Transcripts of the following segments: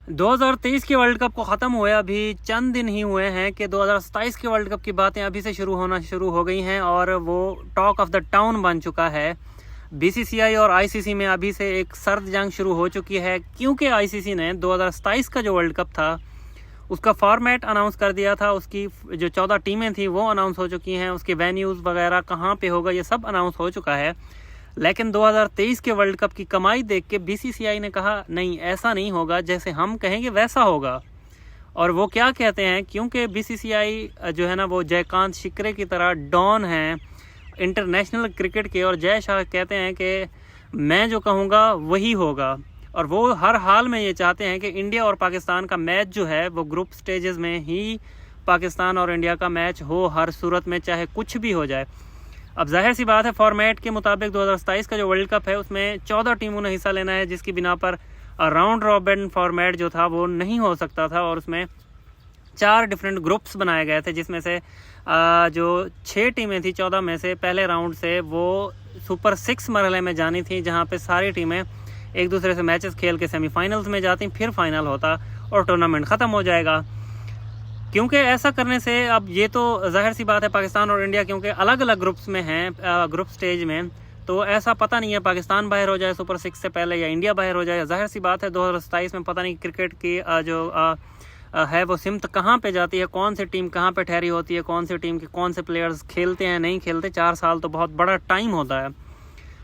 2023 के world cup को ख़त्म हुए अभी चंद दिन ही हुए हैं कि 2027 के वर्ल्ड कप की बातें अभी से शुरू हो गई हैं और वो टॉक ऑफ द टाउन बन चुका है। बीसीसीआई और आईसीसी में अभी से एक सर्द जंग शुरू हो चुकी है, क्योंकि आईसीसी ने 2027 का जो वर्ल्ड कप था उसका फॉर्मेट अनाउंस कर दिया था। उसकी जो 14 टीमें थी वो अनाउंस हो चुकी हैं, उसके वेन्यूज़ वगैरह कहाँ पे होगा ये सब अनाउंस हो चुका है। लेकिन 2023 के वर्ल्ड कप की कमाई देख के बीसीसीआई ने कहा नहीं, ऐसा नहीं होगा, जैसे हम कहेंगे वैसा होगा। और वो क्या कहते हैं, क्योंकि बीसीसीआई जो है ना वो जयकांत शिकरे की तरह डॉन हैं इंटरनेशनल क्रिकेट के, और जय शाह कहते हैं कि मैं जो कहूँगा वही होगा। और वो हर हाल में ये चाहते हैं कि इंडिया और पाकिस्तान का मैच जो है वो ग्रुप स्टेजेस में ही पाकिस्तान और इंडिया का मैच हो, हर सूरत में, चाहे कुछ भी हो जाए। अब जाहिर सी बात है, फॉर्मेट के मुताबिक 2027 का जो वर्ल्ड कप है उसमें 14 टीमों ने हिस्सा लेना है, जिसकी बिना पर राउंड रॉबिन फॉर्मेट जो था वो नहीं हो सकता था। और उसमें 4 डिफरेंट ग्रुप्स बनाए गए थे, जिसमें से जो 6 टीमें थी 14 में से पहले राउंड से वो सुपर 6 मरहले में जानी थी, जहां पे सारी टीमें एक दूसरे से मैचेस खेल के सेमीफाइनल्स में जाती, फिर फाइनल होता और टूर्नामेंट ख़त्म हो जाएगा। क्योंकि ऐसा करने से अब ये तो जाहिर सी बात है, पाकिस्तान और इंडिया क्योंकि अलग अलग ग्रुप्स में हैं, ग्रुप स्टेज में, तो ऐसा पता नहीं है पाकिस्तान बाहर हो जाए सुपर 6 से पहले या इंडिया बाहर हो जाए। जाहिर सी बात है 2027 में पता नहीं क्रिकेट की जो है वो सिमत कहाँ पे जाती है, कौन सी टीम कहाँ पे ठहरी होती है, कौन सी टीम के कौन से प्लेयर्स खेलते हैं नहीं खेलते। 4 साल तो बहुत बड़ा टाइम होता है।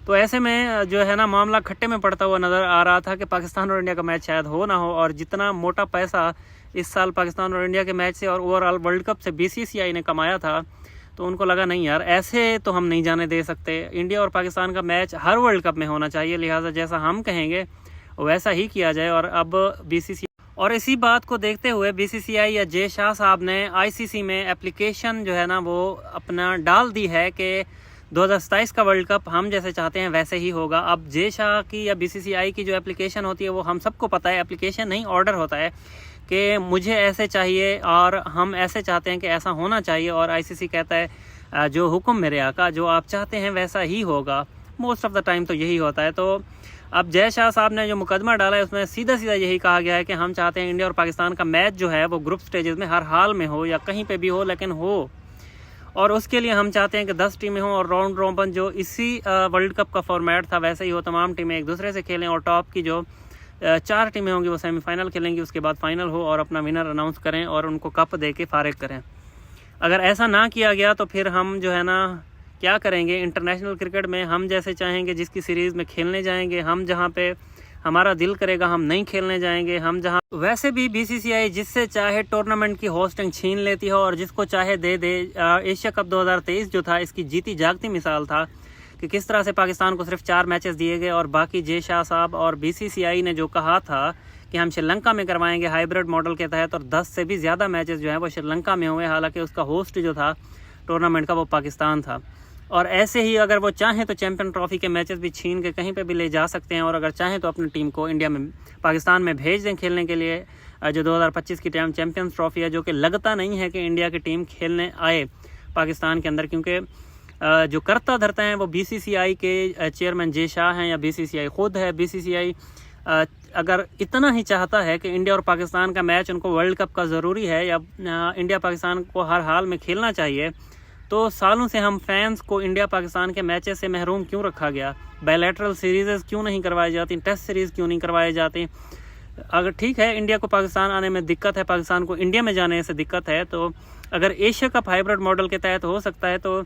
तो ऐसे में जो है ना मामला खट्टे में पड़ता हुआ नज़र आ रहा था कि पाकिस्तान और इंडिया का मैच शायद हो ना हो। और जितना मोटा पैसा इस साल पाकिस्तान और इंडिया के मैच से और ओवरऑल वर्ल्ड कप से बीसीसीआई ने कमाया था, तो उनको लगा नहीं यार, ऐसे तो हम नहीं जाने दे सकते। इंडिया और पाकिस्तान का मैच हर वर्ल्ड कप में होना चाहिए, लिहाजा जैसा हम कहेंगे वैसा ही किया जाए। और अब और इसी बात को देखते हुए बीसीसीआई या जय शाह साहब ने आईसीसी में एप्लीकेशन जो है ना वो अपना डाल दी है कि 2027 का वर्ल्ड कप हम जैसे चाहते हैं वैसे ही होगा। अब जय शाह की या बीसीसीआई की जो एप्लीकेशन होती है वो हम सबको पता है, एप्लीकेशन नहीं ऑर्डर होता है कि मुझे ऐसे चाहिए और हम ऐसे चाहते हैं कि ऐसा होना चाहिए। और आईसीसी कहता है जो हुक्म मेरे आका, जो आप चाहते हैं वैसा ही होगा। मोस्ट ऑफ द टाइम तो यही होता है। तो अब जय शाह साहब ने जो मुकदमा डाला है उसमें सीधा सीधा यही कहा गया है कि हम चाहते हैं इंडिया और पाकिस्तान का मैच जो है वो ग्रुप स्टेजेस में हर हाल में हो या कहीं पे भी हो, लेकिन हो। और उसके लिए हम चाहते हैं कि 10 टीमें हों और राउंड रॉबिन जो इसी वर्ल्ड कप का फॉर्मेट था वैसे ही हो, तमाम टीमें एक दूसरे से खेलें और टॉप की जो 4 टीमें होंगी वो सेमीफाइनल खेलेंगी, उसके बाद फाइनल हो और अपना विनर अनाउंस करें और उनको कप दे के फारिग करें। अगर ऐसा ना किया गया तो फिर हम जो है ना क्या करेंगे इंटरनेशनल क्रिकेट में, हम जैसे चाहेंगे जिसकी सीरीज़ में खेलने जाएंगे, हम जहाँ पे हमारा दिल करेगा हम नहीं खेलने जाएंगे, हम जहाँ। वैसे भी बीसीसीआई जिससे चाहे टूर्नामेंट की होस्टिंग छीन लेती है और जिसको चाहे दे दे। एशिया कप 2023 जो था इसकी जीती जागती मिसाल था कि किस तरह से पाकिस्तान को सिर्फ 4 मैचेस दिए गए और बाकी जय शाह साहब और बीसीसीआई ने जो कहा था कि हम श्रीलंका में करवाएंगे हाइब्रिड मॉडल के तहत, और 10 से भी ज़्यादा मैचेस जो हैं वो श्रीलंका में हुए, हालांकि उसका होस्ट जो था टूर्नामेंट का वो पाकिस्तान था। और ऐसे ही अगर वो चाहें तो चैंपियन ट्रॉफी के मैचेस भी छीन के कहीं पे भी ले जा सकते हैं, और अगर चाहें तो अपनी टीम को इंडिया में पाकिस्तान में भेज दें खेलने के लिए। जो 2025 की चैंपियंस ट्रॉफी है, जो कि लगता नहीं है कि इंडिया की टीम खेलने आए पाकिस्तान के अंदर, क्योंकि जो करता धरता है वो बीसीसीआई के चेयरमैन जय शाह हैं या बीसीसीआई खुद है। बीसीसीआई अगर इतना ही चाहता है कि इंडिया और पाकिस्तान का मैच उनको वर्ल्ड कप का ज़रूरी है या इंडिया पाकिस्तान को हर हाल में खेलना चाहिए, तो सालों से हम फैंस को इंडिया पाकिस्तान के मैचेस से महरूम क्यों रखा गया? बायलैटरल सीरीज़ क्यों नहीं करवाई जाती? टेस्ट सीरीज़ क्यों नहीं करवाई जाती? अगर ठीक है इंडिया को पाकिस्तान आने में दिक्कत है, पाकिस्तान को इंडिया में जाने से दिक्कत है, तो अगर एशिया कप हाइब्रिड मॉडल के तहत हो सकता है तो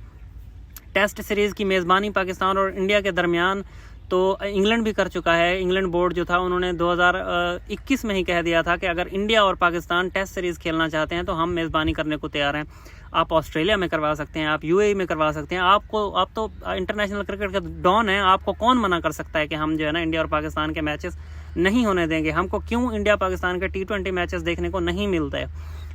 टेस्ट सीरीज़ की मेज़बानी पाकिस्तान और इंडिया के दरमियान तो इंग्लैंड भी कर चुका है। इंग्लैंड बोर्ड जो था उन्होंने 2021 में ही कह दिया था कि अगर इंडिया और पाकिस्तान टेस्ट सीरीज़ खेलना चाहते हैं तो हम मेज़बानी करने को तैयार हैं। आप ऑस्ट्रेलिया में करवा सकते हैं, आप यूएई में करवा सकते हैं, आप तो इंटरनेशनल क्रिकेट का डॉन है, आपको कौन मना कर सकता है कि हम जो है ना इंडिया और पाकिस्तान के मैचेस नहीं होने देंगे? हमको क्यों इंडिया पाकिस्तान के T20 मैचेस देखने को नहीं मिलते?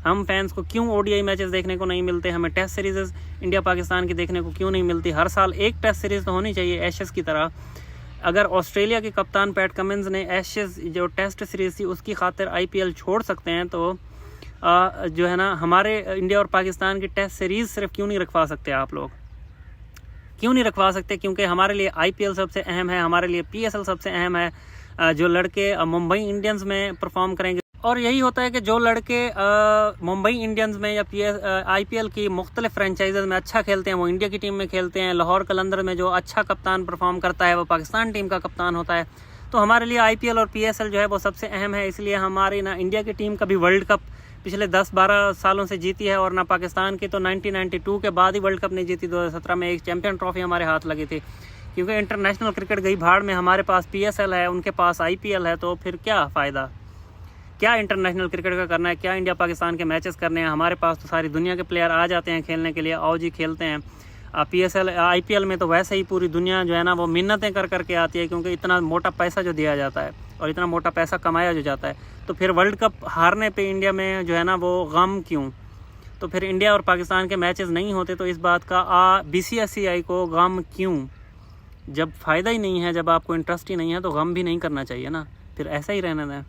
हम फैंस को क्यों ODI मैचेस देखने को नहीं मिलते? हमें टेस्ट सीरीज़ इंडिया पाकिस्तान की देखने को क्यों नहीं मिलती? हर साल एक टेस्ट सीरीज़ तो होनी चाहिए एशेज़ की तरह। अगर ऑस्ट्रेलिया के कप्तान पैट कमिंस ने एशेज़ जो टेस्ट सीरीज़ थी उसकी खातिर IPL छोड़ सकते हैं, तो जो है ना हमारे इंडिया और पाकिस्तान की टेस्ट सीरीज़ सिर्फ क्यों नहीं रखवा सकते? आप लोग क्यों नहीं रखवा सकते? क्योंकि हमारे लिए IPL सबसे अहम है, हमारे लिए PSL सबसे अहम है। जो लड़के मुंबई इंडियंस में परफॉर्म करेंगे और यही होता है कि जो लड़के मुंबई इंडियंस में या IPL की मुख्तलिफ फ्रेंचाइजेज में अच्छा खेलते हैं वो इंडिया की टीम में खेलते हैं। लाहौर कलंदर में जो अच्छा कप्तान परफॉर्म करता है वो पाकिस्तान टीम का कप्तान होता है। तो हमारे लिए IPL और PSL जो है वो सबसे अहम है। इसलिए हमारी ना इंडिया की टीम कभी वर्ल्ड कप पिछले 10-12 सालों से जीती है, और ना पाकिस्तान की तो 1992 के बाद ही वर्ल्ड कप नहीं जीती। 2017 में एक चैंपियन ट्रॉफी हमारे हाथ लगी थी, क्योंकि इंटरनेशनल क्रिकेट गई भाड़ में। हमारे पास PSL है, उनके पास IPL है, तो फिर क्या फ़ायदा, क्या इंटरनेशनल क्रिकेट का करना है, क्या इंडिया पाकिस्तान के मैचेस करने हैं। हमारे पास तो सारी दुनिया के प्लेयर आ जाते हैं खेलने के लिए, आओ जी खेलते हैं। PSL IPL में तो वैसे ही पूरी दुनिया जो है ना वो मिन्नतें कर करके आती है, क्योंकि इतना मोटा पैसा जो दिया जाता है और इतना मोटा पैसा कमाया जो जाता है। तो फिर वर्ल्ड कप हारने पे इंडिया में जो है ना वो गम क्यों? तो फिर इंडिया और पाकिस्तान के मैचेस नहीं होते तो इस बात का BCCI को गम क्यों? जब फ़ायदा ही नहीं है, जब आपको इंटरेस्ट ही नहीं है तो गम भी नहीं करना चाहिए ना, फिर ऐसा ही रहने दें।